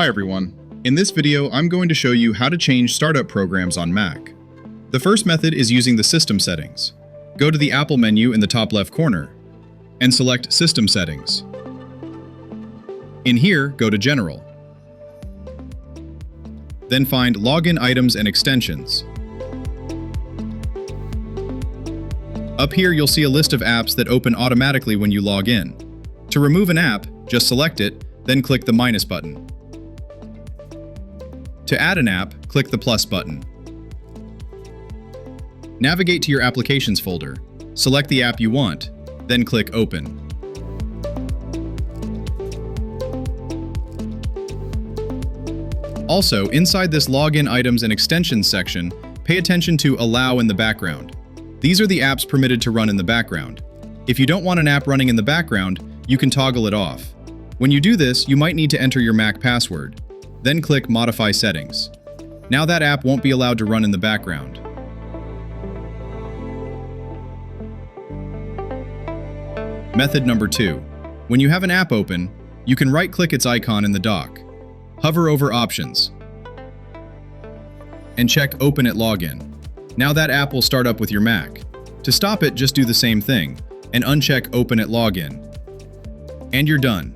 Hi everyone. In this video, I'm going to show you how to change startup programs on Mac. The first method is using the System Settings. Go to the Apple menu in the top left corner and select System Settings. In here, go to General. Then find Login Items and Extensions. Up here, you'll see a list of apps that open automatically when you log in. To remove an app, just select it, then click the minus button. To add an app, click the plus button. Navigate to your Applications folder. Select the app you want, then click Open. Also, inside this Login Items and Extensions section, pay attention to Allow in the background. These are the apps permitted to run in the background. If you don't want an app running in the background, you can toggle it off. When you do this, you might need to enter your Mac password. Then click Modify Settings. Now that app won't be allowed to run in the background. Method number 2. When you have an app open, you can right-click its icon in the dock. Hover over Options and check Open at Login. Now that app will start up with your Mac. To stop it, just do the same thing and uncheck Open at Login. And you're done.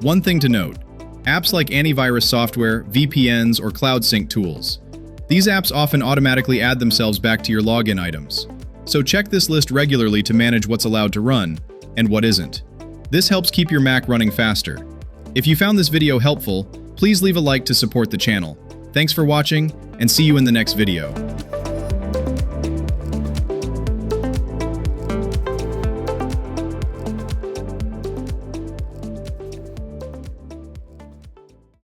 One thing to note, apps like antivirus software, VPNs, or cloud sync tools. These apps often automatically add themselves back to your login items. So check this list regularly to manage what's allowed to run and what isn't. This helps keep your Mac running faster. If you found this video helpful, please leave a like to support the channel. Thanks for watching, and see you in the next video.